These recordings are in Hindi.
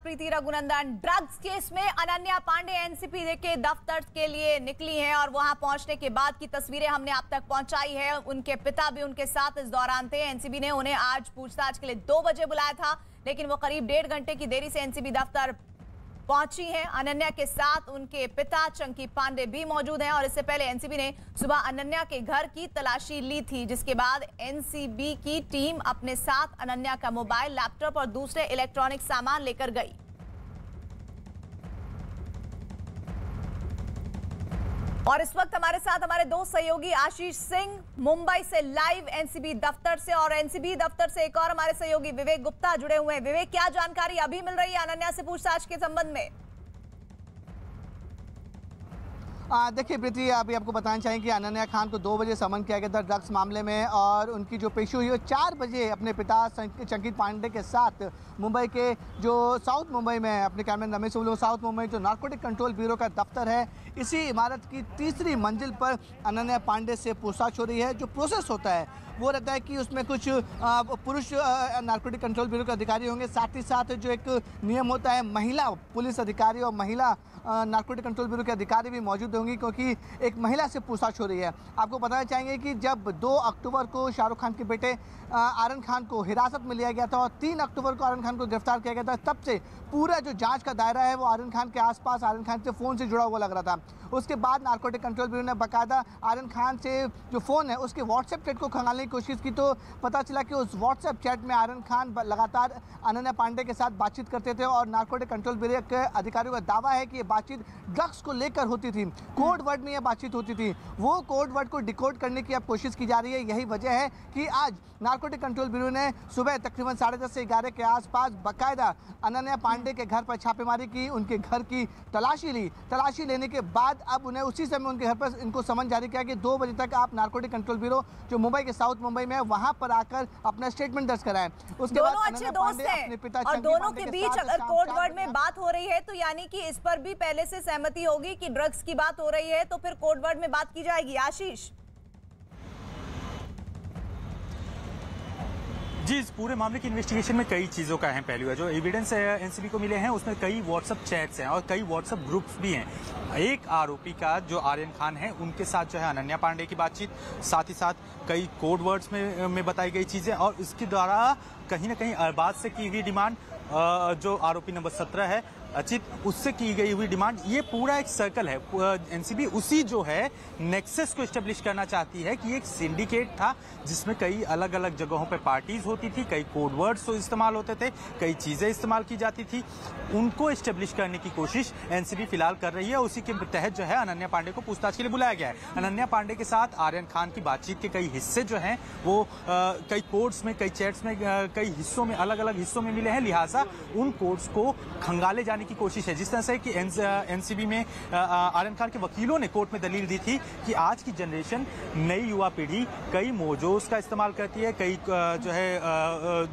प्रीति रघुनंदन। ड्रग्स केस में अनन्या पांडे एनसीबी के दफ्तर के लिए निकली हैं और वहां पहुंचने के बाद की तस्वीरें हमने आप तक पहुंचाई है। उनके पिता भी उनके साथ इस दौरान थे। एनसीबी ने उन्हें आज पूछताछ के लिए 2 बजे बुलाया था, लेकिन वो करीब 1.5 घंटे की देरी से एनसीबी दफ्तर पहुंची हैं। अनन्या के साथ उनके पिता चंकी पांडे भी मौजूद हैं और इससे पहले एनसीबी ने सुबह अनन्या के घर की तलाशी ली थी, जिसके बाद एनसीबी की टीम अपने साथ अनन्या का मोबाइल, लैपटॉप और दूसरे इलेक्ट्रॉनिक सामान लेकर गई। और इस वक्त हमारे साथ हमारे 2 सहयोगी आशीष सिंह मुंबई से लाइव एनसीबी दफ्तर से, और एनसीबी दफ्तर से एक और हमारे सहयोगी विवेक गुप्ता जुड़े हुए हैं। विवेक, क्या जानकारी अभी मिल रही है अनन्या से पूछताछ के संबंध में? देखिए प्रीति, अभी आपको बताना चाहिए कि अनन्या खान को 2 बजे समन किया गया था ड्रग्स मामले में, और उनकी जो पेशी हुई वो 4 बजे अपने पिता चंकी पांडे के साथ मुंबई के जो साउथ मुंबई में अपने कैमरे रमेश साउथ मुंबई जो नार्कोटिक कंट्रोल ब्यूरो का दफ्तर है, इसी इमारत की 3री मंजिल पर अनन्या पांडे से पूछताछ हो रही है। जो प्रोसेस होता है वो रहता है कि उसमें कुछ पुरुष नार्कोटिक कंट्रोल ब्यूरो के अधिकारी होंगे, साथ ही साथ जो एक नियम होता है महिला पुलिस अधिकारी और महिला नार्कोटिक कंट्रोल ब्यूरो के अधिकारी भी मौजूद होंगी, क्योंकि एक महिला से पूछताछ हो रही है। आपको बताना चाहेंगे कि जब 2 अक्टूबर को शाहरुख खान के बेटे आर्यन खान को हिरासत में लिया गया था और 3 अक्टूबर को आर्यन खान को गिरफ्तार किया गया था, तब से पूरा जो जांच का दायरा है वो आर्यन खान के आसपास, आर्यन खान से फ़ोन से जुड़ा हुआ लग रहा था। उसके बाद नार्कोटिक कंट्रोल ब्यूरो ने बाकायदा आर्यन खान से जो फ़ोन है उसके व्हाट्सएप चैट को खंगालने की कोशिश की, तो पता चला कि उस व्हाट्सएप चैट में आर्यन खान लगातार अनन्या पांडे के साथ बातचीत करते थे, और नार्कोटिक कंट्रोल ब्यूरो के अधिकारियों का दावा है कि ये बातचीत ड्रग्स को लेकर होती थी। कोड वर्ड में यह बातचीत होती थी। वो कोड वर्ड को डिकोड करने की अब कोशिश की जा रही है। यही वजह है कि आज नार्कोटिक कंट्रोल ब्यूरो ने सुबह तकरीबन 10:30 से 11 के आसपास बाकायदा अनन्या पांडे के घर पर छापेमारी की, उनके घर की तलाशी ली। तलाशी लेने के बाद अब उन्हें उसी समय उनके घर पर इनको समन जारी किया कि 2 बजे तक आप नार्कोटिक कंट्रोल ब्यूरो जो मुंबई के साउथ मुंबई में है वहां पर आकर अपना स्टेटमेंट दर्ज कराएं। उसके बाद अच्छे दोस्त हैं और दोनों के बीच अगर कोड वर्ड में बात हो रही है तो यानी कि इस पर भी पहले से सहमति होगी कि ड्रग्स की बात हो रही है, तो फिर कोड वर्ड में बात की जाएगी। आशीष जी, इस पूरे मामले की इन्वेस्टिगेशन में कई चीज़ों का अहम पहलू है। जो एविडेंस एनसीबी को मिले हैं उसमें कई व्हाट्सएप चैट्स हैं और कई व्हाट्सएप ग्रुप्स भी हैं। एक आरोपी का जो आर्यन खान है उनके साथ जो है अनन्या पांडे की बातचीत, साथ ही साथ कई कोड वर्ड्स में बताई गई चीज़ें, और इसके द्वारा कहीं ना कहीं अरबाज से की हुई डिमांड, जो आरोपी नंबर 17 है अचित, उससे की गई हुई डिमांड, ये पूरा एक सर्कल है। एनसीबी उसी जो है नेक्सस को एस्टेब्लिश करना चाहती है कि एक सिंडिकेट था जिसमें कई अलग अलग जगहों पे पार्टीज होती थी, कई कोड वर्ड्स तो इस्तेमाल होते थे, कई चीजें इस्तेमाल की जाती थी। उनको एस्टेब्लिश करने की कोशिश एनसीबी फिलहाल कर रही है। उसी के तहत जो है अनन्या पांडे को पूछताछ के लिए बुलाया गया है। अनन्या पांडे के साथ आर्यन खान की बातचीत के कई हिस्से जो हैं वो कई कोड्स में, कई चैट्स में, कई हिस्सों में, अलग अलग हिस्सों में मिले हैं, लिहाजा उन कोड्स को खंगाले जाने की कोशिश है। जिस तरह से कि एनसीबी में आर्यन खान के वकीलों ने कोर्ट में दलील दी थी कि आज की जनरेशन, नई युवा पीढ़ी कई मोजोस का इस्तेमाल करती है, कई जो है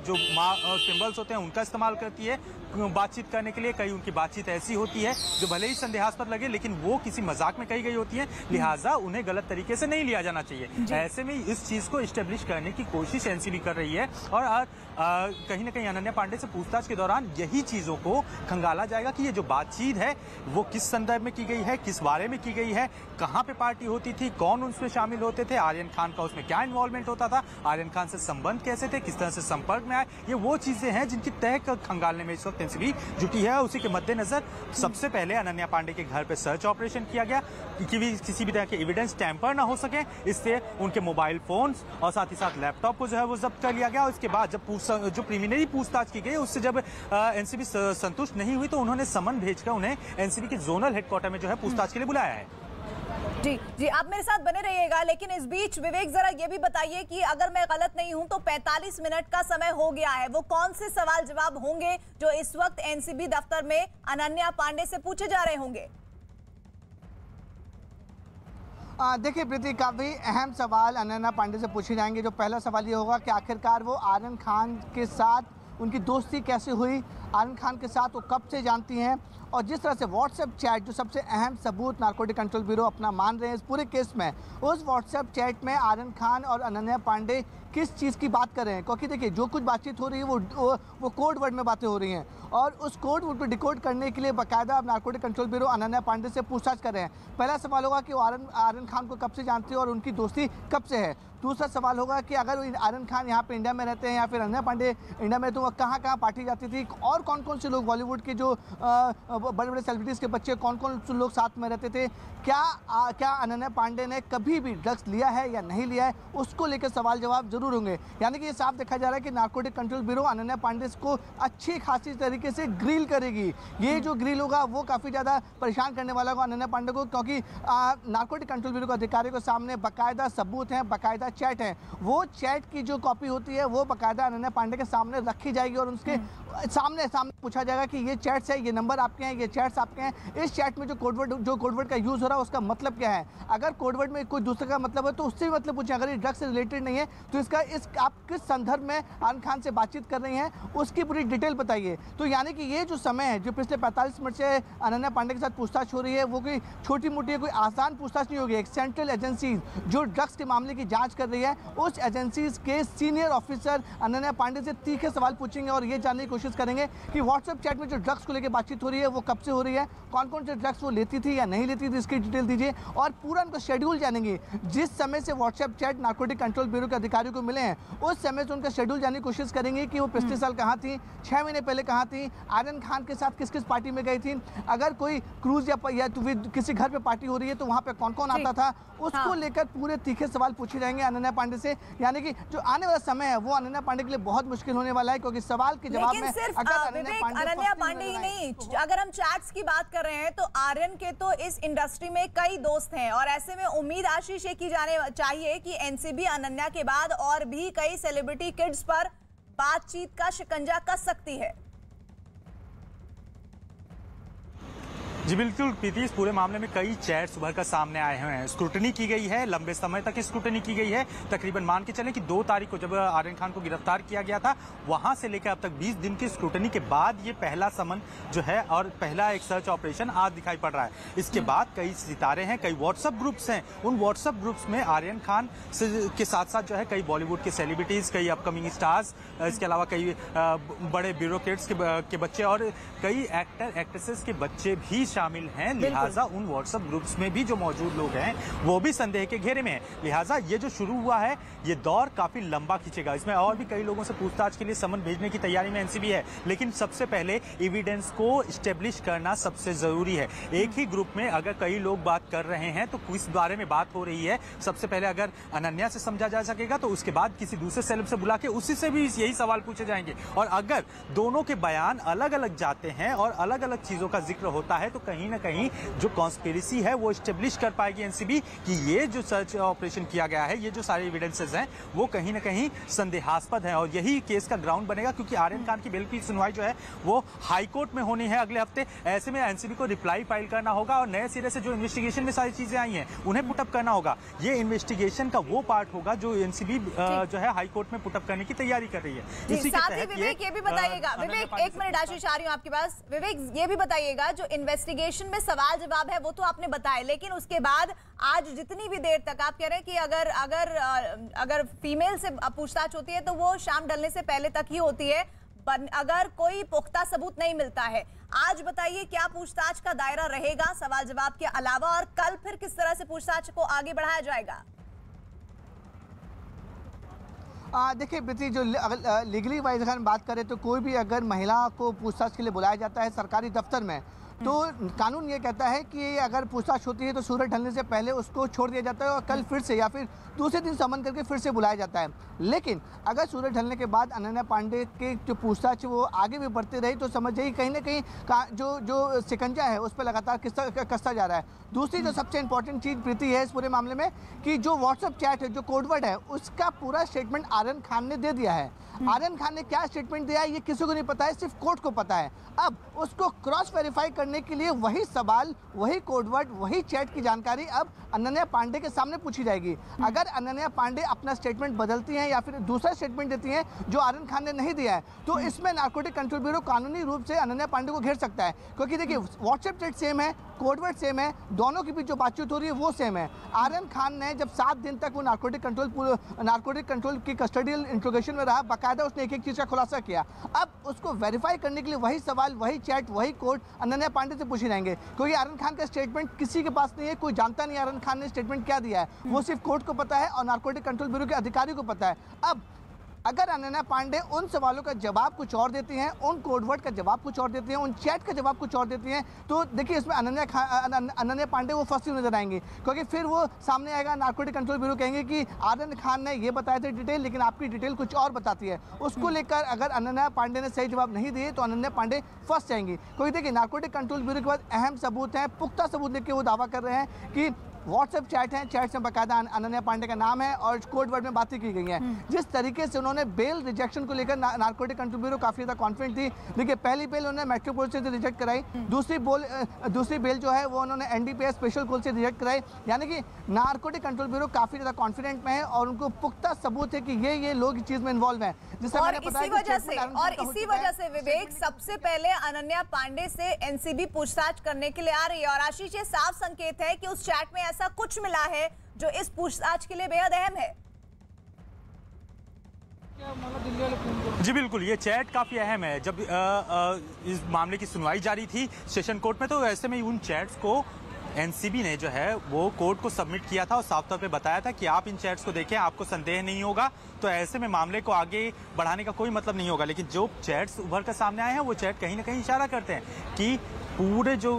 जो सिंबल्स होते हैं उनका इस्तेमाल करती है बातचीत करने के लिए। कई उनकी बातचीत ऐसी होती है जो भले ही संदेहास्पद लगे लेकिन वो किसी मजाक में कही गई होती है, लिहाजा उन्हें गलत तरीके से नहीं लिया जाना चाहिए। ऐसे में इस चीज को इस्टेब्लिश करने की कोशिश एनसीबी कर रही है, और कहीं ना कहीं अनन्या पांडे से पूछताछ के दौरान यही चीजों को खंगाला जाएगा कि ये जो बातचीत है वो किस संदर्भ में की गई है, किस बारे में की गई है, कहाँ पे पार्टी होती थी, कौन उसमें शामिल होते थे, आर्यन खान का उसमें क्या इन्वॉल्वमेंट होता था, आर्यन खान से संबंध कैसे थे, किस तरह से संपर्क में आए। ये वो चीजें हैं जिनकी तह खंगालने में इस वक्त एनसीबी जुटी है। उसी के मद्देनजर सबसे पहले अनन्या पांडे के घर पे सर्च ऑपरेशन किया गया कि किसी भी तरह के एविडेंस टैंपर ना हो सके, इससे उनके मोबाइल फोन्स और साथ ही साथ लैपटॉप को जो है वो जब्त कर लिया गया। उसके बाद जब जो प्रीलिमिनरी पूछताछ की गई उससे जब एनसीबी संतुष्ट नहीं हुई तो उन्होंने समन भेजकर उन्हें एनसीबी के जोनल हेडक्वार्टर में जो है पूछताछ के लिए बुलाया है। जी, आप मेरे साथ बने रहिएगा, लेकिन इस बीच विवेक जरा ये भी बताइए कि अगर मैं गलत नहीं हूं तो 45 मिनट का समय हो गया है, वो कौन से सवाल जवाब होंगे जो इस वक्त एनसीबी दफ्तर में अनन्या पांडे से पूछे जा रहे होंगे? देखिए प्रीति, काफ़ी अहम सवाल अनन्या पांडे से पूछे जाएंगे। जो पहला सवाल ये होगा कि आखिरकार वो आर्यन खान के साथ उनकी दोस्ती कैसे हुई, आर्यन खान के साथ वो कब से जानती हैं, और जिस तरह से व्हाट्सएप चैट जो सबसे अहम सबूत नारकोटिक कंट्रोल ब्यूरो अपना मान रहे हैं इस पूरे केस में, उस व्हाट्सएप चैट में आर्यन खान और अनन्या पांडे किस चीज़ की बात कर रहे हैं, क्योंकि देखिए जो कुछ बातचीत हो रही है वो कोड वर्ड में बातें हो रही हैं, और उस कोड वर्ड को डिकोड करने के लिए बाकायदा narcotic control bureau Ananya Pandey से पूछताछ कर रहे हैं। पहला सवाल होगा कि वो आर्यन खान को कब से जानती है और उनकी दोस्ती कब से है। दूसरा सवाल होगा कि अगर आर्यन खान यहाँ पे इंडिया में रहते हैं या फिर अनन्या पांडे इंडिया में, तो वह कहाँ कहाँ पार्टी जाती थी, और कौन कौन से लोग बॉलीवुड के जो बड़े बड़े सेलिब्रिटीज़ के बच्चे कौन कौन से लोग साथ में रहते थे, क्या अनन्या पांडे ने कभी भी ड्रग्स लिया है या नहीं लिया है, उसको लेकर सवाल जवाब जरूर होंगे। यानी कि ये साफ देखा जा रहा है कि narcotic control bureau Ananya Pandey को अच्छी खासी तरीके से ग्रिल करेगी। ये जो ग्रिल होगा वो काफ़ी ज़्यादा परेशान करने वाला होगा अनन्या पांडे को, क्योंकि नारकोटिक कंट्रोल ब्यूरो के अधिकारियों के सामने बाकायदा सबूत हैं, बाकायदा चैट है। वो चैट की जो कॉपी होती है वो बाकायदा अनन्या पांडे के सामने रखी जाएगी और उसके सामने पूछा जाएगा कि ये चैट्स है, ये नंबर आपके हैं, ये चैट्स आपके हैं, इस चैट में जो कोडवर्ड का यूज़ हो रहा है उसका मतलब क्या है। अगर कोडवर्ड में कोई दूसरे का मतलब है तो उससे भी मतलब पूछें। अगर ये ड्रग्स से रिलेटेड नहीं है तो आप किस संदर्भ में आर्यन खान से बातचीत कर रही हैं उसकी पूरी डिटेल बताइए। तो यानी कि ये जो समय है जो पिछले 45 मिनट से अनन्या पांडे के साथ पूछताछ हो रही है वो कोई छोटी मोटी कोई आसान पूछताछ नहीं होगी। एक सेंट्रल एजेंसी जो ड्रग्स के मामले की जाँच कर रही है उस एजेंसी के सीनियर ऑफिसर अनन्या पांडे से तीखे सवाल पूछेंगे और ये जानने की कोशिश करेंगे कि व्हाट्सएप चैट में जो ड्रग्स को लेकर बातचीत हो रही है वो कब से हो रही है, कौन कौन से ड्रग्स वो लेती थी या नहीं लेती थी, इसकी डिटेल दीजिए, और पूरा उनका शेड्यूल जानेंगे। जिस समय से WhatsApp chat narcotic control bureau के अधिकारियों को मिले हैं उस समय से उनका शेड्यूल जानने की कोशिश करेंगे कि वो पिछले साल कहाँ थी, 6 महीने पहले कहाँ थी, आर्यन खान के साथ किस किस पार्टी में गई थी, अगर कोई क्रूज या तो किसी घर पे पार्टी हो रही है तो वहाँ पे कौन कौन आता था, उसको लेकर पूरे तीखे सवाल पूछे जाएंगे अनन्या पांडे से। यानी कि जो आने वाला समय है वो अनन्या पांडे के लिए बहुत मुश्किल होने वाला है, क्योंकि सवाल के जवाब में अनन्या पांडे ही नहीं, अगर हम चैट्स की बात कर रहे हैं तो आर्यन के तो इस इंडस्ट्री में कई दोस्त हैं, और ऐसे में उम्मीद आशीष ये की जाने चाहिए कि एनसीबी अनन्या के बाद और भी कई सेलिब्रिटी किड्स पर बातचीत का शिकंजा कस सकती है। जी बिल्कुल प्रीति, इस पूरे मामले में कई चैट्स उभर कर सामने आए हुए हैं। स्क्रूटनी की गई है, लंबे समय तक स्क्रूटनी की गई है। तकरीबन मान के चलें कि 2 तारीख को जब आर्यन खान को गिरफ्तार किया गया था वहां से लेकर अब तक 20 दिन की स्क्रूटनी के बाद ये पहला समन जो है और पहला एक सर्च ऑपरेशन आज दिखाई पड़ रहा है। इसके बाद कई सितारे हैं, कई व्हाट्सएप ग्रुप्स हैं, उन व्हाट्सएप ग्रुप्स में आर्यन खान के साथ साथ जो है कई बॉलीवुड के सेलिब्रिटीज, कई अपकमिंग स्टार्स, इसके अलावा कई बड़े ब्यूरोक्रेट्स के बच्चे और कई एक्टर एक्ट्रेसेस के बच्चे भी शामिल हैं। लिहाजा उन व्हाट्सएप ग्रुप्स में भी जो मौजूद लोग हैं वो भी संदेह के घेरे में हैं। लिहाजा ये जो शुरू हुआ है ये दौर काफी लंबा खींचेगा। इसमें और भी कई लोगों से पूछताछ के लिए समन भेजने की तैयारी में एनसीबी है, लेकिन सबसे पहले एविडेंस को स्टेब्लिश करना सबसे जरूरी है। एक ही ग्रुप में अगर कई लोग बात कर रहे हैं तो किस बारे में बात हो रही है, सबसे पहले अगर अनन्या से समझा जा सकेगा तो उसके बाद किसी दूसरे सेलेब से बुला के उसी से भी यही सवाल पूछे जाएंगे। और अगर दोनों के बयान अलग अलग जाते हैं और अलग अलग चीजों का जिक्र होता है तो कहीं ना कहीं जो कॉन्स्पिरेसी है वो स्टेब्लिश कर पाएगी एनसीबी कि ये जो सर्च ऑपरेशन किया गया है, ये जो सारे एविडेंसेस हैं वो कहीं ना कहीं संदेहास्पद है। और यही केस का ग्राउंड बनेगा, क्योंकि आर्यन खान की बेल की सुनवाई जो है वो हाई कोर्ट में होनी है अगले हफ्ते। ऐसे में एनसीबी को रिप्लाई फाइल करना होगा और नए सिरे से जो इन्वेस्टिगेशन में सारी चीजें आई हैं उन्हें पुटअप करना होगा। ये इन्वेस्टिगेशन का वो पार्ट होगा जो एनसीबी जो है हाई कोर्ट में पुटअप करने की तैयारी कर रही है। इसी के तहत विवेक ये भी बताइएगा, विवेक एक मिनट आशीष आ रही हूँ आपके पास। विवेक ये भी बताइएगा जो इन्वेस्टिगेशन में सवाल जवाब है वो तो आपने बताया, लेकिन उसके बाद आज जितनी भी देर तक आप कह रहे हैं कि अगर फीमेल से पूछताछ होती है तो वो शाम ढलने से पहले तक ही होती है, अगर कोई पुख्ता सबूत नहीं मिलता है। आज बताइए क्या पूछताछ का दायरा रहेगा सवाल जवाब के अलावा, और कल फिर किस तरह से पूछताछ को आगे बढ़ाया जाएगा? देखिए प्रीति, जो लीगली वाइज अगर हम बात करें तो कोई भी अगर महिला को पूछताछ के लिए बुलाया जाता है सरकारी दफ्तर में तो कानून ये कहता है कि अगर पूछताछ होती है तो सूरज ढलने से पहले उसको छोड़ दिया जाता है और कल फिर से या फिर दूसरे दिन समन करके फिर से बुलाया जाता है। लेकिन अगर सूरज ढलने के बाद अनन्या पांडे के जो पूछताछ वो आगे भी बढ़ती रही तो समझ जाइए कहीं ना कहीं जो शिकंजा है उस पर लगातार कसता जा रहा है। दूसरी जो सबसे इंपॉर्टेंट चीज़ प्रीति है इस पूरे मामले में कि जो व्हाट्सएप चैट है, जो कोडवर्ड है, उसका पूरा स्टेटमेंट आर्यन खान ने दे दिया है। आर्यन खान ने क्या स्टेटमेंट दिया है ये किसी को नहीं पता है, सिर्फ कोर्ट को पता है। अब उसको क्रॉस वेरीफाई करने के लिए वही सवाल, वही कोडवर्ड, वही चैट की जानकारी अब अनन्या पांडे के सामने पूछी जाएगी। अगर अनन्या पांडे अपना स्टेटमेंट बदलती हैं या फिर दूसरा स्टेटमेंट देती हैं जो आर्यन खान ने नहीं दिया है, तो इसमें नारकोटिक कंट्रोल ब्यूरो कानूनी रूप से अनन्या पांडे को घेर सकता है। क्योंकि देखिए, व्हाट्सएप चैट सेम है, कोडवर्ड सेम है, दोनों के बीच जो बातचीत हो रही है वो सेम है। आर्यन खान ने जब 7 दिन तक वो नारकोटिक कंट्रोल की कस्टडियल इंट्रोगेशन में रहा, बाकायदा उसने एक एक चीज़ का खुलासा किया। अब उसको वेरीफाई करने के लिए वही सवाल, वही चैट, वही कोड अनन्या पांडे से पूछे जाएंगे। क्योंकि आर्यन खान का स्टेटमेंट किसी के पास नहीं है, कोई जानता नहीं आर्यन खान ने स्टेटमेंट क्या दिया है, वो सिर्फ कोर्ट को पता है और नारकोटिक कंट्रोल ब्यूरो के अधिकारी को पता है। अब अगर अनन्या पांडे उन सवालों का जवाब कुछ और देती हैं, उन कोडवर्ड का जवाब कुछ और देती हैं, उन चैट का जवाब कुछ और देती हैं, तो देखिए इसमें अनन्या पांडे वो फंसी नजर आएंगी। क्योंकि फिर वो सामने आएगा, नारकोटिक कंट्रोल ब्यूरो कहेंगे कि आर्यन खान ने ये बताया था डिटेल, लेकिन आपकी डिटेल कुछ और बताती है। उसको लेकर अगर अनन्या पांडे ने सही जवाब नहीं दिए तो अनन्या पांडे फंस जाएंगी। क्योंकि देखिए, नारकोटिक कंट्रोल ब्यूरो के पास अहम सबूत हैं, पुख्ता सबूत लेके वो दावा कर रहे हैं कि व्हाट्सएप चैट है, चैट में बाकायदा अनन्या पांडे का नाम है और कोड वर्ड में बातें की गई हैं। जिस तरीके से उन्होंने बेल रिजेक्शन को लेकर नारकोटिक कंट्रोल ब्यूरो काफ़ी ज़्यादा कॉन्फिडेंट थी। देखिए, पहली बेल उन्होंने मेट्रोपोलिटन से रिजेक्ट कराई, दूसरी बेल जो है वो उन्होंने एनडीपीएस स्पेशल कोर्ट से रिजेक्ट कराई। यानी कि नारकोटिक कंट्रोल ब्यूरो काफ़ी ज़्यादा कॉन्फिडेंट में है और उनको पुख्ता सबूत है कि ये लोग इस चीज़ में इन्वॉल्व हैं। और इसी वजह से विवेक, सबसे पहले अनन्या पांडे से एनसीबी पूछताछ करने के लिए आ रही है। और आशीष, ये साफ संकेत है कि उस चैट में ऐसा कुछ मिला है जो इस पूछताछ के लिए बेहद अहम है। जी बिल्कुल, ये चैट काफी अहम है। जब इस मामले की सुनवाई जारी थी सेशन कोर्ट में, तो ऐसे में उन चैट्स को एनसीबी ने जो है वो कोर्ट को सबमिट किया था और साफ तौर पे बताया था कि आप इन चैट्स को देखें, आपको संदेह नहीं होगा, तो ऐसे में मामले को आगे बढ़ाने का कोई मतलब नहीं होगा। लेकिन जो चैट्स उभर कर सामने आए हैं, वो चैट कहीं ना कहीं इशारा करते हैं कि पूरे जो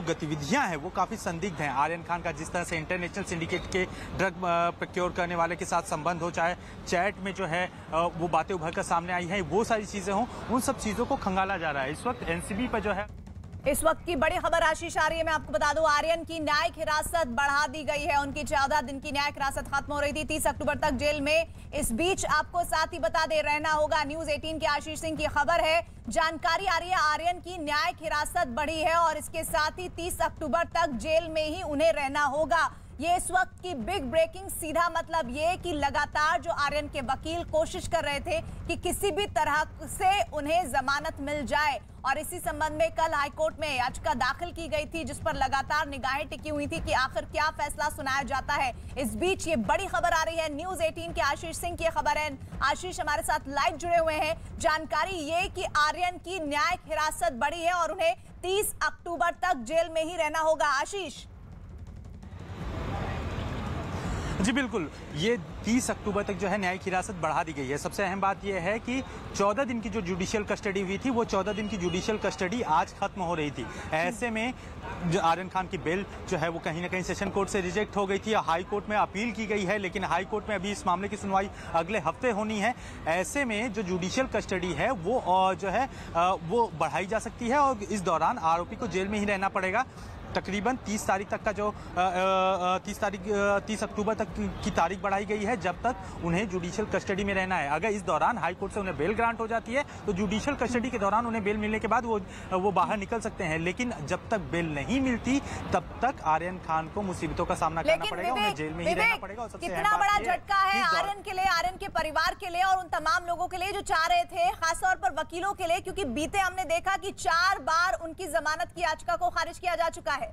गतिविधियां हैं वो काफ़ी संदिग्ध हैं। आर्यन खान का जिस तरह से इंटरनेशनल सिंडिकेट के ड्रग प्रोक्योर करने वाले के साथ संबंध हो, चाहे चैट में जो है वो बातें उभर कर सामने आई हैं, वो सारी चीज़ें हों, उन सब चीज़ों को खंगाला जा रहा है। इस वक्त एनसीबी पर जो है इस वक्त की बड़ी खबर आशीष आ रही है। मैं आपको बता दूं, आर्यन की न्यायिक हिरासत बढ़ा दी गई है। उनकी 14 दिन की न्यायिक हिरासत खत्म हो रही थी, 30 अक्टूबर तक जेल में। इस बीच आपको साथ ही बता दे रहना होगा, न्यूज़ 18 के आशीष सिंह की खबर है, जानकारी आ रही है आर्यन की न्यायिक हिरासत बढ़ी है और इसके साथ ही 30 अक्टूबर तक जेल में ही उन्हें रहना होगा। ये इस वक्त की बिग ब्रेकिंग। सीधा मतलब ये कि लगातार जो आर्यन के वकील कोशिश कर रहे थे कि किसी भी तरह से उन्हें जमानत मिल जाए, और इसी संबंध में कल हाईकोर्ट में याचिका दाखिल की गई थी, जिस पर लगातार निगाहें टिकी हुई थी कि आखिर क्या फैसला सुनाया जाता है। इस बीच ये बड़ी खबर आ रही है, न्यूज़ 18 के आशीष सिंह की खबर है। आशीष हमारे साथ लाइव जुड़े हुए हैं। जानकारी ये कि आर्यन की न्यायिक हिरासत बढ़ी है और उन्हें 30 अक्टूबर तक जेल में ही रहना होगा। आशीष जी बिल्कुल, ये 30 अक्टूबर तक जो है न्यायिक हिरासत बढ़ा दी गई है। सबसे अहम बात यह है कि 14 दिन की जो जुडिशियल कस्टडी हुई थी, वो 14 दिन की जुडिशियल कस्टडी आज खत्म हो रही थी। ऐसे में जो आर्यन खान की बेल जो है वो कहीं ना कहीं सेशन कोर्ट से रिजेक्ट हो गई थी, हाई कोर्ट में अपील की गई है, लेकिन हाई कोर्ट में अभी इस मामले की सुनवाई अगले हफ्ते होनी है। ऐसे में जो जुडिशियल कस्टडी है वो जो है वो बढ़ाई जा सकती है और इस दौरान आरोपी को जेल में ही रहना पड़ेगा। तकरीबन 30 तारीख तक का जो 30 अक्टूबर तक की तारीख बढ़ाई गई है, जब तक उन्हें जुडिशियल कस्टडी में रहना है। अगर इस दौरान हाई कोर्ट से उन्हें बेल ग्रांट हो जाती है तो जुडिशियल कस्टडी के दौरान उन्हें बेल मिलने के बाद वो बाहर निकल सकते हैं। लेकिन जब तक बेल नहीं मिलती तब तक आर्यन खान को मुसीबतों का सामना करना पड़ेगा, उन्हें जेल में ही रहना पड़ेगा। और सबसे कितना बड़ा झटका है आर्यन के लिए, आर्यन के परिवार के लिए और उन तमाम लोगों के लिए जो चाह रहे थे, खासतौर पर वकीलों के लिए, क्योंकि बीते हमने देखा कि 4 बार उनकी जमानत की याचिका को खारिज किया जा चुका है।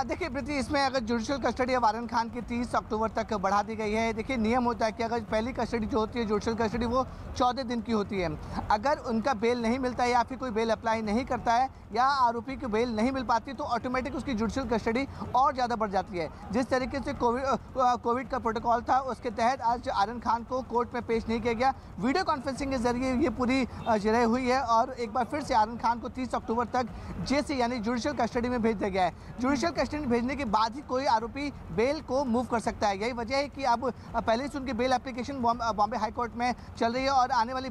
देखिए प्रीति, इसमें अगर जुडिशियल कस्टडी अब आर्यन खान की 30 अक्टूबर तक बढ़ा दी गई है। देखिए, नियम होता है कि अगर पहली कस्टडी जो होती है जुडिशियल कस्टडी, वो 14 दिन की होती है। अगर उनका बेल नहीं मिलता है या फिर कोई बेल अप्लाई नहीं करता है या आरोपी की बेल नहीं मिल पाती, तो ऑटोमेटिक उसकी जुडिशियल कस्टडी और ज़्यादा बढ़ जाती है। जिस तरीके से कोविड का प्रोटोकॉल था, उसके तहत आज आर्यन खान को कोर्ट में पेश नहीं किया गया। वीडियो कॉन्फ्रेंसिंग के जरिए ये पूरी जरह हुई है और एक बार फिर से आर्यन खान को 30 अक्टूबर तक जेसी यानी जुडिशियल कस्टडी में भेज दिया गया है। जुडिशियल जुडिशियल कस्टडी भेजने के बाद ही कोई आरोपी बेल को मूव कर सकता है। यही वजह है कि अब पहले से उनकी bail application Bombay high court में चल रही है और आने वाली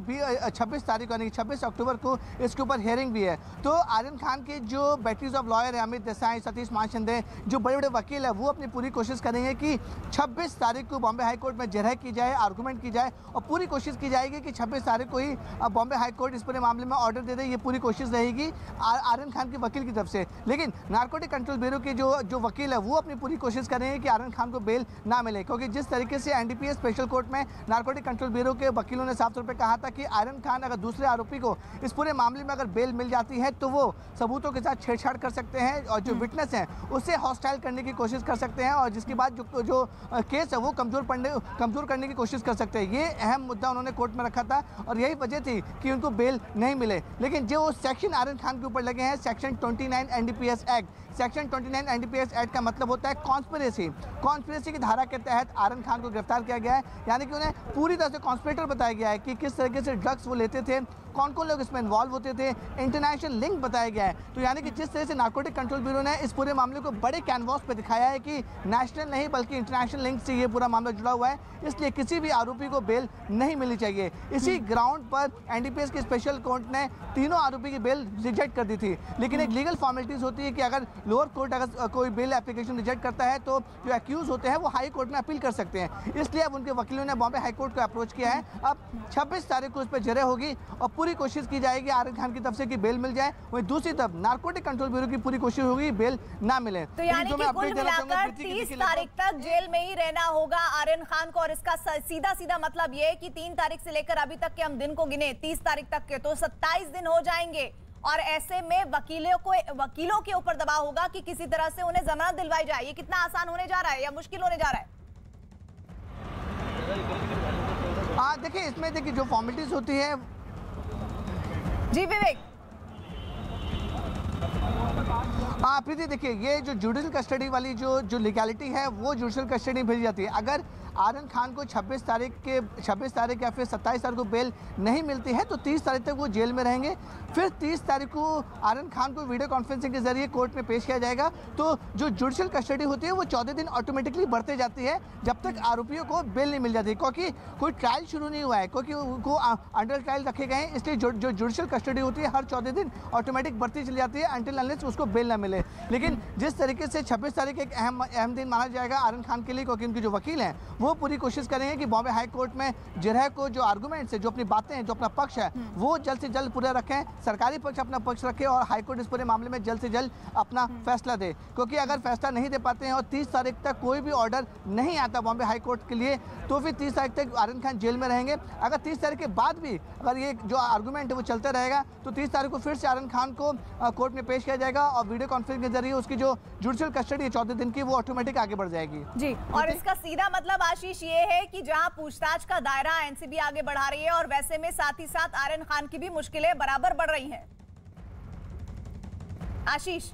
26 तारीख यानी 26 अक्टूबर को इसके ऊपर हियरिंग भी है। तो आर्यन खान के जो बैटरीज ऑफ लॉयर है, अमित देसाई, सतीश मानचंदे, जो बड़े बड़े वकील है, वो अपनी पूरी कोशिश करेंगे कि 26 तारीख को बॉम्बे हाई कोर्ट में जरह की जाए, आर्गूमेंट की जाए और पूरी कोशिश की जाएगी कि 26 तारीख को ही बॉम्बे हाई कोर्ट इस पूरे मामले में ऑर्डर दे दे। ये पूरी कोशिश रहेगी आर्यन खान के वकील की तरफ से। लेकिन नारकोटिक कंट्रोल ब्यूरो के जो वकील है वो अपनी पूरी कोशिश करेंगे कि आर्यन खान को बेल ना मिले, क्योंकि जिस तरीके से एनडीपीएस स्पेशल कोर्ट में नारकोटिक कंट्रोल ब्यूरो के वकीलों ने साफ तौर पे कहा था कि आर्यन खान अगर दूसरे आरोपी को इस पूरे मामले में अगर बेल मिल जाती है तो वो सबूतों के साथ छेड़छाड़ कर सकते हैं और जो विटनेस हैं उससे हॉस्टाइल करने की कोशिश कर सकते हैं और जिसके बाद जो केस है वो कमजोर करने की कोशिश कर सकते हैं। ये अहम मुद्दा उन्होंने कोर्ट में रखा था और यही वजह थी कि उनको बेल नहीं मिले। लेकिन जो सेक्शन आर्यन खान के ऊपर लगे हैं, section 29 NDPS act, section 29 NDPS act का मतलब होता है कॉन्स्पिरेसी की धारा के तहत आर्यन खान को गिरफ्तार किया गया है। यानी कि उन्हें पूरी तरह से कॉन्स्पिरेटर बताया गया है कि किस तरीके से ड्रग्स वो लेते थे, कौन कौन लोग इसमें इन्वॉल्व होते थे, इंटरनेशनल लिंक बताया गया है। तो यानी कि जिस तरह से नारकोटिक कंट्रोल ब्यूरो ने इस पूरे मामले को बड़े कैनवास पे दिखाया है कि नेशनल नहीं बल्कि इंटरनेशनल लिंक से ये पूरा मामला जुड़ा हुआ है, इसलिए किसी भी आरोपी को बेल नहीं मिलनी चाहिए। इसी ग्राउंड पर एनडीपीएस की स्पेशल कोर्ट ने तीनों आरोपी की बेल रिजेक्ट कर दी थी। लेकिन एक लीगल फॉर्मेलिटीज होती है कि अगर लोअर कोर्ट अगर कोई बेल एप्लीकेशन रिजेक्ट करता है तो जो एक्यूज होते हैं वो हाई कोर्ट में अपील कर सकते हैं। इसलिए अब उनके वकीलों ने बॉम्बे हाई कोर्ट को अप्रोच किया है। अब 26 तारीख को उस पर जरह होगी और पूरी कोशिश की जाएगी आर्यन खान की तरफ से कि बेल मिल जाए। वहीं दूसरी तरफ नारकोटिक कंट्रोल ब्यूरो की पूरी कोशिश होगी बेल ना मिले। तो यानी कि कुल मिलाकर 30 तारीख तक जेल में ही रहना होगा आर्यन खान को और इसका सीधा मतलब ये है कि 3 तारीख से लेकर अभी तक के हम दिन को गिने 30 तारीख तक के, तो 27 दिन हो जाएंगे और ऐसे में वकीलों के ऊपर दबाव होगा कि किसी तरह से उन्हें जमानत दिलवाई जाए। ये कितना आसान होने जा रहा है या मुश्किल होने जा रहा है? देखिए इसमें देखिए जो फॉर्मेलिटीज होती है। जी विवेक। प्रीति देखिए ये जो जुडिशियल कस्टडी वाली जो लीगैलिटी है वो जुडिशियल कस्टडी भेजी जाती है। अगर आर्यन खान को 26 तारीख या फिर 27 तारीख को बेल नहीं मिलती है तो 30 तारीख तक वो जेल में रहेंगे। फिर 30 तारीख को आर्यन खान को वीडियो कॉन्फ्रेंसिंग के जरिए कोर्ट में पेश किया जाएगा। तो जो जुडिशियल कस्टडी होती है वो 14 दिन ऑटोमेटिकली बढ़ते जाती है जब तक आरोपियों को बेल नहीं मिल जाती, क्योंकि कोई ट्रायल शुरू नहीं हुआ है, क्योंकि उनको अंडर ट्रायल रखे गए हैं। इसलिए जो जुडिशियल कस्टडी होती है हर 14 दिन ऑटोमेटिक बढ़ती चली जाती है अनटिल अनलेस उसको बेल ना मिले। लेकिन जिस तरीके से 26 तारीख एक अहम दिन माना जाएगा आर्यन खान के लिए, क्योंकि उनके जो वकील हैं वो पूरी कोशिश करेंगे कि बॉम्बे हाई कोर्ट में जरह को जो आर्गूमेंट्स है, जो अपनी बातें हैं, जो अपना पक्ष है वो जल्द से जल्द पूरा रखें, सरकारी पक्ष अपना पक्ष रखे और हाई कोर्ट इस पूरे मामले में जल्द से जल्द अपना फैसला दे। क्योंकि अगर फैसला नहीं दे पाते हैं और 30 तारीख तक कोई भी ऑर्डर नहीं आता बॉम्बे हाई कोर्ट के लिए तो फिर 30 तारीख तक आर्यन खान जेल में रहेंगे। अगर 30 तारीख के बाद भी अगर ये जो आर्गूमेंट है वो चलता रहेगा तो 30 तारीख को फिर से आर्यन खान को कोर्ट में पेश किया जाएगा और वीडियो कॉन्फ्रेंस के जरिए उसकी जो जुडिशियल कस्टडी है 14 दिन की वो ऑटोमेटिक आगे बढ़ जाएगी। जी, और इसका सीधा मतलब आशीष ये है कि जहां पूछताछ का दायरा एनसीबी आगे बढ़ा रही है और वैसे में साथ ही साथ आर्यन खान की भी मुश्किलें बराबर बढ़ रही हैं। आशीष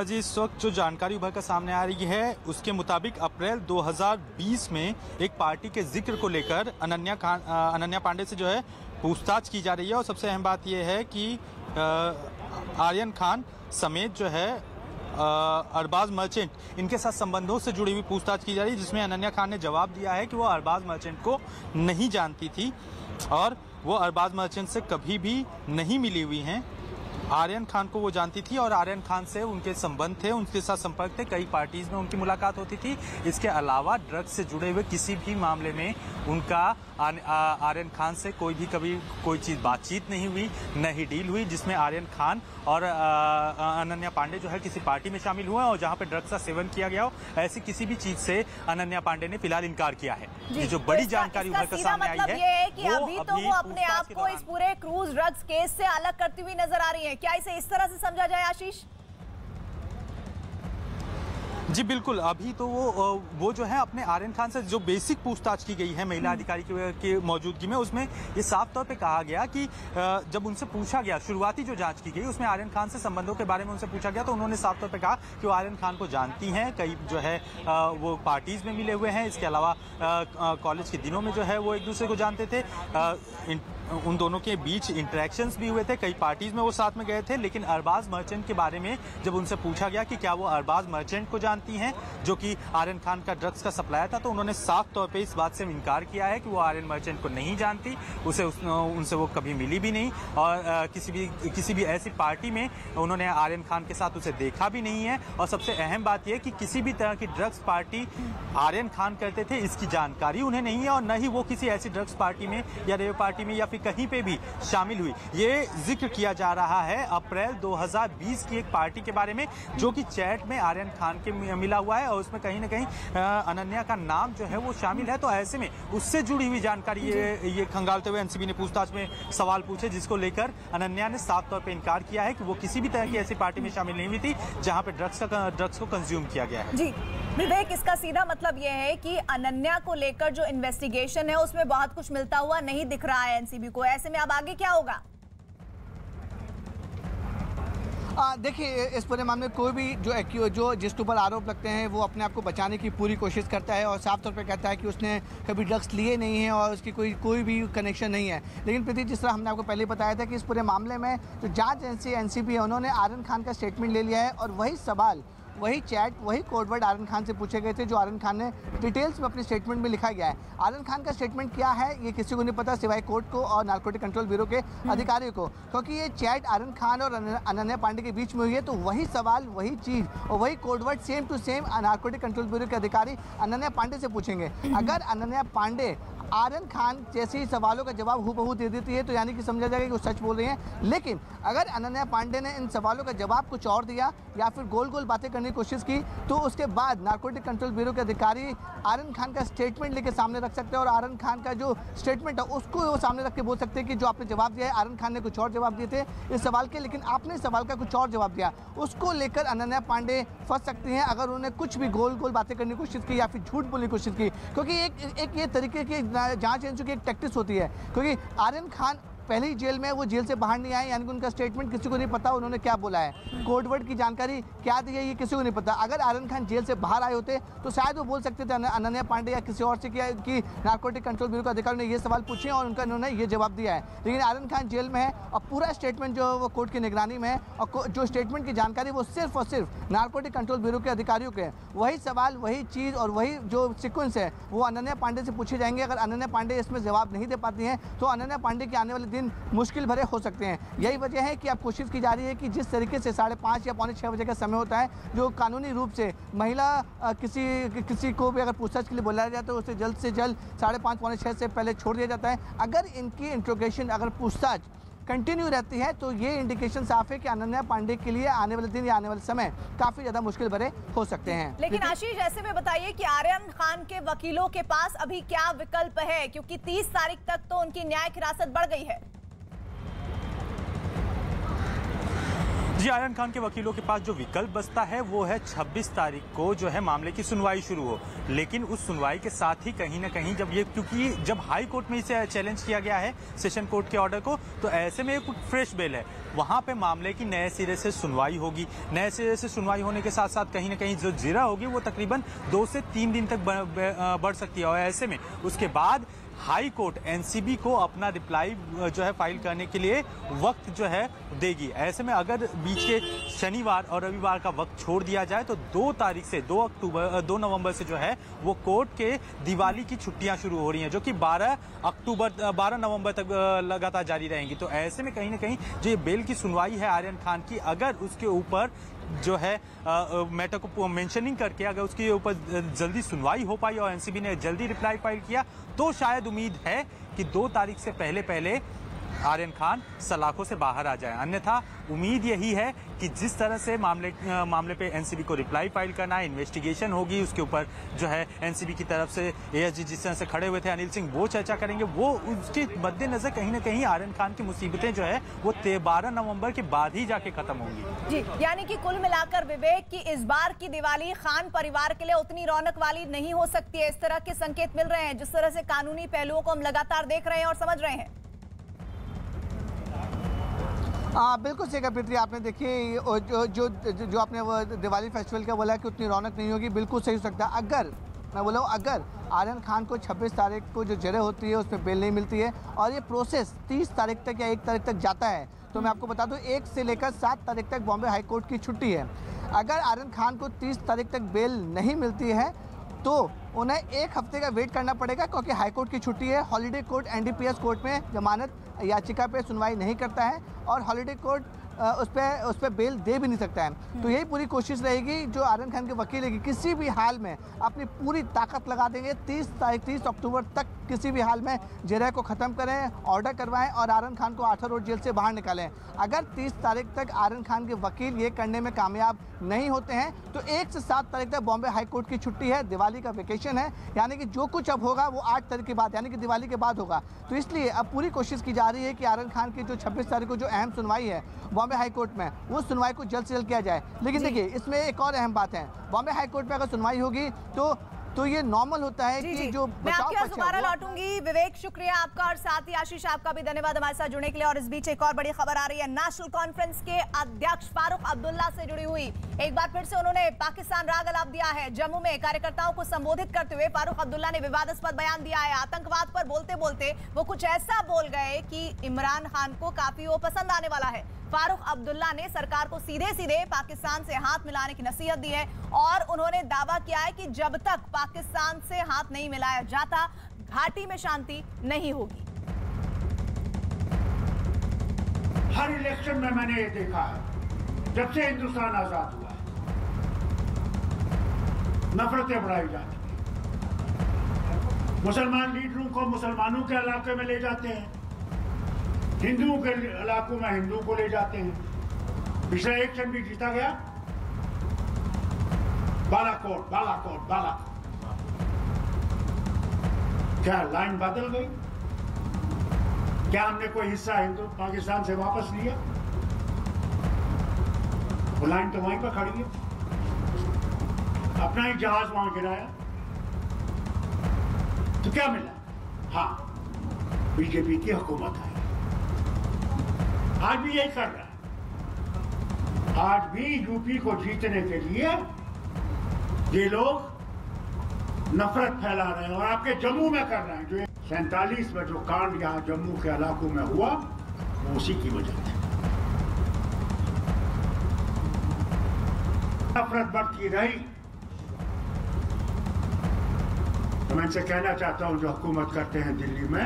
जी, इस वक्त जो जानकारी उभर कर सामने आ रही है उसके मुताबिक अप्रैल 2020 में एक पार्टी के जिक्र को लेकर अनन्या पांडे से जो है पूछताछ की जा रही है और सबसे अहम बात यह है कि आर्यन खान समेत जो है अरबाज मर्चेंट इनके साथ संबंधों से जुड़ी हुई पूछताछ की जा रही है, जिसमें अनन्या खान ने जवाब दिया है कि वो अरबाज मर्चेंट को नहीं जानती थी और वो अरबाज मर्चेंट से कभी भी नहीं मिली हुई हैं। आर्यन खान को वो जानती थी और आर्यन खान से उनके संबंध थे, उनके साथ संपर्क थे, कई पार्टीज में उनकी मुलाकात होती थी। इसके अलावा ड्रग्स से जुड़े हुए किसी भी मामले में उनका आर्यन खान से कभी कोई चीज़ बातचीत नहीं हुई, न ही डील हुई जिसमें आर्यन खान और अनन्या पांडे जो है किसी पार्टी में शामिल हुए और जहां पे ड्रग्स का सेवन किया गया हो, ऐसी किसी भी चीज से अनन्या पांडे ने फिलहाल इनकार किया है। ये जो बड़ी जानकारी उभर कर सामने आई है ये है कि अभी तो वो अपने आप को इस पूरे क्रूज ड्रग्स केस से अलग करती हुई नजर आ रही है। क्या इसे इस तरह से समझा जाए आशीष? जी बिल्कुल, अभी तो वो जो है अपने आर्यन खान से जो बेसिक पूछताछ की गई है महिला अधिकारी की मौजूदगी में, उसमें ये साफ तौर पे कहा गया कि जब उनसे पूछा गया, शुरुआती जो जांच की गई उसमें आर्यन खान से संबंधों के बारे में उनसे पूछा गया, तो उन्होंने साफ तौर पे कहा कि वो आर्यन खान को जानती हैं, कई जो है वो पार्टीज में मिले हुए हैं, इसके अलावा कॉलेज के दिनों में जो है वो एक दूसरे को जानते थे, उन दोनों के बीच इंटरेक्शंस भी हुए थे, कई पार्टीज में वो साथ में गए थे। लेकिन अरबाज मर्चेंट के बारे में जब उनसे पूछा गया कि क्या वो अरबाज मर्चेंट को जानती हैं जो कि आर्यन खान का ड्रग्स का सप्लायर था, तो उन्होंने साफ तौर पे इस बात से इनकार किया है कि वो आर्यन मर्चेंट को नहीं जानती, उनसे वो कभी मिली भी नहीं और किसी भी ऐसी पार्टी में उन्होंने आर्यन खान के साथ उसे देखा भी नहीं है। और सबसे अहम बात यह कि किसी भी तरह की ड्रग्स पार्टी आर्यन खान करते थे इसकी जानकारी उन्हें नहीं है, और न ही वो किसी ऐसी ड्रग्स पार्टी में या रेव पार्टी में या फिर कहीं पे भी शामिल हुई। ये जिक्र किया जा रहा है अप्रैल 2020 की एक पार्टी के बारे में जो कि चैट में आर्यन खान के मिला हुआ है और उसमें कहीं ना कहीं अनन्या का नाम जो है वो शामिल है। तो ऐसे में उससे जुड़ी हुई जानकारी ये खंगालते हुए एनसीबी ने पूछताछ में सवाल पूछे, जिसको लेकर अनन्या ने साफ तौर पर इनकार किया है कि वो किसी भी तरह की ऐसी पार्टी में शामिल नहीं हुई थी जहां पे ड्रग्स को कंज्यूम किया गया है। जी विवेक, इसका सीधा मतलब यह है कि अनन्या को लेकर जो इन्वेस्टिगेशन है उसमें बहुत कुछ मिलता हुआ नहीं दिख रहा है एनसीबी को। ऐसे में अब आगे क्या होगा? देखिए, इस पूरे मामले में कोई भी जो जिसके ऊपर आरोप लगते हैं वो अपने आप को बचाने की पूरी कोशिश करता है और साफ तौर पे कहता है कि उसने कभी ड्रग्स लिए नहीं है और उसकी कोई भी कनेक्शन नहीं है। लेकिन प्रतीक, जिस तरह हमने आपको पहले बताया था कि इस पूरे मामले में जो जांच एजेंसी एनसीबी है उन्होंने आर्यन खान का स्टेटमेंट ले लिया है और वही सवाल, वही चैट, वही कोडवर्ड आर्यन खान से पूछे गए थे जो आर्यन खान ने डिटेल्स में अपने स्टेटमेंट में लिखा गया है। आर्यन खान का स्टेटमेंट क्या है ये किसी को नहीं पता सिवाय कोर्ट को और नारकोटिक कंट्रोल ब्यूरो के अधिकारियों को, क्योंकि ये चैट आर्यन खान और अनन्या पांडे के बीच में हुई है। तो वही सवाल, वही चीज़ और वही code word same to same narcotic control bureau के अधिकारी अनन्या पांडे से पूछेंगे। अगर अनन्या पांडे आर्यन खान जैसे ही सवालों का जवाब हूबहू दे देती है तो यानी कि समझा जाएगा कि वो सच बोल रही हैं। लेकिन अगर अनन्या पांडे ने इन सवालों का जवाब कुछ और दिया या फिर गोल गोल बातें करने की कोशिश की तो उसके बाद नारकोटिक कंट्रोल ब्यूरो के अधिकारी आर्यन खान का स्टेटमेंट लेके सामने रख सकते हैं और आर्यन खान का जो स्टेटमेंट है उसको वो सामने रख के बोल सकते हैं कि जो आपने जवाब दिया है, आर्यन खान ने कुछ और जवाब दिए थे इस सवाल के, लेकिन आपने सवाल का कुछ और जवाब दिया। उसको लेकर अनन्या पांडे फंस सकती हैं अगर उन्होंने कुछ भी गोल गोल बातें करने की कोशिश की या फिर झूठ बोलने की कोशिश की, क्योंकि एक ये तरीके की जांच एजेंसी की एक टैक्टिस होती है। क्योंकि आर्यन खान पहले ही जेल में, वो जेल से बाहर नहीं आए, यानी कि उनका स्टेटमेंट किसी को नहीं पता उन्होंने क्या बोला है, कोडवर्ड की जानकारी क्या दी है ये किसी को नहीं पता। अगर आर्यन खान जेल से बाहर आए होते तो शायद वो बोल सकते थे अनन्या पांडे या किसी और से कि नारकोटिक कंट्रोल ब्यूरो के अधिकारी ने ये सवाल पूछे और उन्होंने ये जवाब दिया है। लेकिन आर्यन खान जेल में है और पूरा स्टेटमेंट जो वो कोर्ट की निगरानी में है और जो स्टेटमेंट की जानकारी वो सिर्फ और सिर्फ नारकोटिक कंट्रोल ब्यूरो के अधिकारियों के हैं। वही सवाल, वही चीज़ और वही जो सिक्वेंस है वो अनन्या पांडे से पूछे जाएंगे। अगर अनन्या पांडे इसमें जवाब नहीं दे पाती हैं तो अनन्या पांडे के आने वाले दिन मुश्किल भरे हो सकते हैं। यही वजह है कि अब कोशिश की जा रही है कि जिस तरीके से 5:30 या 5:45 बजे का समय होता है जो कानूनी रूप से महिला किसी को भी अगर पूछताछ के लिए बुलाया जाता है तो उसे जल्द से जल्द 5:30 पौने 6 से पहले छोड़ दिया जाता है। अगर इनकी इंट्रोगेशन, अगर पूछताछ कंटिन्यू रहती है तो ये इंडिकेशन साफ है कि अनन्या पांडे के लिए आने वाले दिन या आने वाले समय काफी ज्यादा मुश्किल भरे हो सकते हैं। लेकिन आशीष, ऐसे में बताइए कि आर्यन खान के वकीलों के पास अभी क्या विकल्प है, क्योंकि 30 तारीख तक तो उनकी न्यायिक हिरासत बढ़ गई है। जी, आर्यन खान के वकीलों के पास जो विकल्प बचता है वो है 26 तारीख को जो है मामले की सुनवाई शुरू हो। लेकिन उस सुनवाई के साथ ही कहीं ना कहीं क्योंकि जब हाई कोर्ट में इसे चैलेंज किया गया है सेशन कोर्ट के ऑर्डर को, तो ऐसे में कुछ फ्रेश बेल है, वहां पे मामले की नए सिरे से सुनवाई होगी। नए सिरे से सुनवाई होने के साथ साथ कहीं ना कहीं जो जिरा होगी वो तकरीबन 2 से 3 दिन तक बढ़ सकती है। और ऐसे में उसके बाद हाई कोर्ट एनसीबी को अपना रिप्लाई जो है फाइल करने के लिए वक्त जो है देगी। ऐसे में अगर बीच के शनिवार और रविवार का वक्त छोड़ दिया जाए तो 2 तारीख से 2 नवंबर से जो है वो कोर्ट के दिवाली की छुट्टियां शुरू हो रही हैं जो कि 12 नवंबर तक लगातार जारी रहेंगी। तो ऐसे में कहीं ना कहीं जो ये बेल की सुनवाई है आर्यन खान की, अगर उसके ऊपर जो है मैटर को मेंशनिंग करके अगर उसके ऊपर जल्दी सुनवाई हो पाई और एनसीबी ने जल्दी रिप्लाई फाइल किया तो शायद उम्मीद है कि 2 तारीख से पहले आर्यन खान सलाखों से बाहर आ जाए। अन्यथा उम्मीद यही है कि जिस तरह से मामले पे एनसीबी को रिप्लाई फाइल करना है, इन्वेस्टिगेशन होगी, उसके ऊपर जो है एनसीबी की तरफ से एएसजी जिस तरह से खड़े हुए थे अनिल सिंह, वो चर्चा करेंगे। वो उसके मद्देनजर कहीं ना कहीं आर्यन खान की मुसीबतें जो है वो 12 नवंबर के बाद ही जाके खत्म होंगी। जी, यानी कि कुल मिलाकर विवेक की इस बार की दिवाली खान परिवार के लिए उतनी रौनक वाली नहीं हो सकती है। इस तरह के संकेत मिल रहे हैं, जिस तरह से कानूनी पहलुओं को हम लगातार देख रहे हैं और समझ रहे हैं। बिल्कुल सही कहा पृथ्वी आपने। देखिए जो आपने वो दिवाली फेस्टिवल का बोला कि उतनी रौनक नहीं होगी, बिल्कुल सही हो सकता है। अगर मैं बोला अगर आर्यन खान को 26 तारीख को जो जरे होती है उसमें बेल नहीं मिलती है और ये प्रोसेस 30 तारीख तक या 1 तारीख तक जाता है, तो मैं आपको बता दूं 1 से लेकर 7 तारीख तक बॉम्बे हाई कोर्ट की छुट्टी है। अगर आर्यन खान को 30 तारीख तक बेल नहीं मिलती है तो उन्हें 1 हफ्ते का वेट करना पड़ेगा, क्योंकि हाई कोर्ट की छुट्टी है। हॉलीडे कोर्ट एनडीपीएस कोर्ट में जमानत याचिका पे सुनवाई नहीं करता है और हॉलीडे कोर्ट उस पर बेल दे भी नहीं सकता है। तो यही पूरी कोशिश रहेगी जो आर्यन खान के वकील है कि किसी भी हाल में अपनी पूरी ताकत लगा देंगे, 30 अक्टूबर तक किसी भी हाल में जेरा को ख़त्म करें, ऑर्डर करवाएं और आर्यन खान को आर्थर रोड जेल से बाहर निकालें। अगर 30 तारीख तक आर्यन खान के वकील ये करने में कामयाब नहीं होते हैं तो 1 से 7 तारीख तक बॉम्बे हाई कोर्ट की छुट्टी है, दिवाली का वेकेशन है, यानी कि जो कुछ अब होगा वो 8 तारीख के बाद यानी कि दिवाली के बाद होगा। तो इसलिए अब पूरी कोशिश की जा रही है कि आर्यन खान की जो 26 तारीख को जो अहम सुनवाई है बॉम्बे हाई कोर्ट में, वो सुनवाई को जल्द से जल्द किया जाए। लेकिन देखिए इसमें एक और अहम बात है, बॉम्बे हाई कोर्ट में अगर सुनवाई होगी तो ये नॉर्मल होता है कि जो मैं आपके पास दोबारा लौटूंगी। विवेक, शुक्रिया आपका और साथ ही आशीष आपका भी धन्यवाद हमारे साथ जुड़ने के लिए। और इस बीच एक और बड़ी खबर आ रही है, नेशनल कॉन्फ्रेंस के अध्यक्ष फारूक अब्दुल्ला से जुड़ी हुई। एक बार फिर से उन्होंने पाकिस्तान राग अलाप दिया है। जम्मू में कार्यकर्ताओं को संबोधित करते हुए फारूक अब्दुल्ला ने विवादास्पद बयान दिया है। आतंकवाद पर बोलते बोलते वो कुछ ऐसा बोल गए कि इमरान खान को काफी वो पसंद आने वाला है। फारूक अब्दुल्ला ने सरकार को सीधे सीधे पाकिस्तान से हाथ मिलाने की नसीहत दी है और उन्होंने दावा किया है कि जब तक पाकिस्तान से हाथ नहीं मिलाया जाता घाटी में शांति नहीं होगी। हर इलेक्शन में मैंने ये देखा है, जब से हिंदुस्तान आजाद हुआ नफरतें बढ़ाई जाती हैं। मुसलमान लीडरों को मुसलमानों के इलाके में ले जाते हैं, हिंदुओं के इलाकों में हिंदुओं को ले जाते हैं। पिछला इलेक्शन भी जीता गया बालाकोट। क्या लाइन बदल गई? क्या हमने कोई हिस्सा हिंदू पाकिस्तान से वापस लिया? वो लाइन तो वहीं पर खड़ी है, अपना ही जहाज वहां गिराया तो क्या मिला? हाँ, बीजेपी की हुकूमत आई, आज भी यही कर रहा है। आज भी यूपी को जीतने के लिए ये लोग नफरत फैला रहे हैं और आपके जम्मू में कर रहे हैं। जो 47 में जो कांड यहाँ जम्मू के इलाकों में हुआ वो उसी की वजह से नफरत बढ़ती रही। तो मैं इनसे कहना चाहता हूं जो हुकूमत करते हैं दिल्ली में,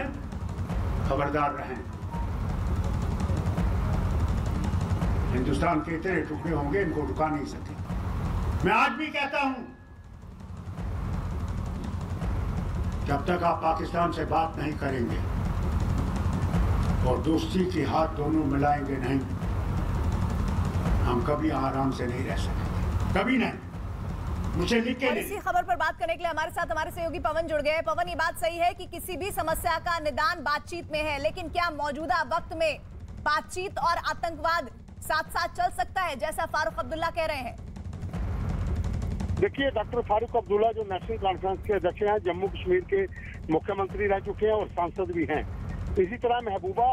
खबरदार रहें। हिंदुस्तान के इतने टुकड़े होंगे इनको रुका नहीं सके। मैं आज भी कहता हूं जब तक आप पाकिस्तान से बात नहीं करेंगे और दोस्ती के हाथ दोनों मिलाएंगे नहीं, हम कभी आराम से नहीं रह सकेंगे, कभी नहीं। मुझे लिख के इसी खबर पर बात करने के लिए हमारे साथ हमारे सहयोगी पवन जुड़ गए। पवन, ये बात सही है कि किसी भी समस्या का निदान बातचीत में है, लेकिन क्या मौजूदा वक्त में बातचीत और आतंकवाद साथ साथ चल सकता है, जैसा फारूक अब्दुल्ला कह रहे हैं? देखिए, डॉक्टर फारूक अब्दुल्ला जो नेशनल कॉन्फ्रेंस के अध्यक्ष हैं, जम्मू कश्मीर के मुख्यमंत्री रह चुके हैं और सांसद भी हैं। इसी तरह महबूबा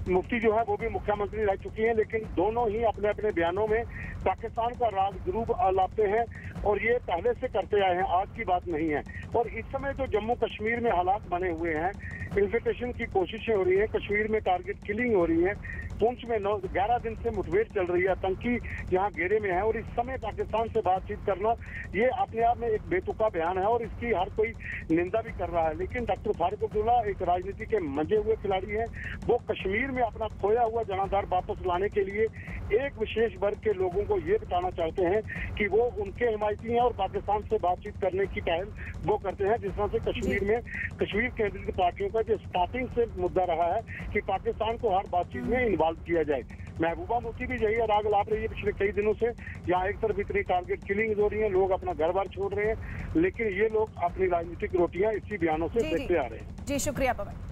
मुफ्ती जो है वो भी मुख्यमंत्री रह चुकी हैं, लेकिन दोनों ही अपने अपने बयानों में पाकिस्तान का राग जरूर लाते हैं और ये पहले से करते आए हैं, आज की बात नहीं है। और इस समय जो जम्मू कश्मीर में हालात बने हुए हैं, इन्फिल्ट्रेशन की कोशिशें हो रही है, कश्मीर में टारगेट किलिंग हो रही है, पुंछ में 11 दिन से मुठभेड़ चल रही है, आतंकी यहाँ घेरे में है और इस समय पाकिस्तान से बातचीत करना ये अपने आप में एक बेतुका बयान है और इसकी हर कोई निंदा भी कर रहा है। लेकिन डॉक्टर फारूक अब्दुल्ला एक राजनीति के मंजे हुए खिलाड़ी हैं। वो कश्मीर में अपना खोया हुआ जनाधार वापस लाने के लिए एक विशेष वर्ग के लोगों को ये बताना चाहते हैं कि वो उनके हिमायती हैं और पाकिस्तान से बातचीत करने की पहल वो करते हैं। जिस तरह से कश्मीर केंद्रित पार्टियों का जो स्टार्टिंग से मुद्दा रहा है कि पाकिस्तान को हर बातचीत में इन्वॉल्व किया जाए। महबूबा मुफ्ती भी यही राग लाप रही है पिछले कई दिनों से। यहाँ एक तरफ इतनी टारगेट किलिंग हो रही है, लोग अपना घर बार छोड़ रहे हैं, लेकिन ये लोग अपनी राजनीतिक रोटियां इसी बयानों से देखते आ रहे हैं। जी शुक्रिया पवन।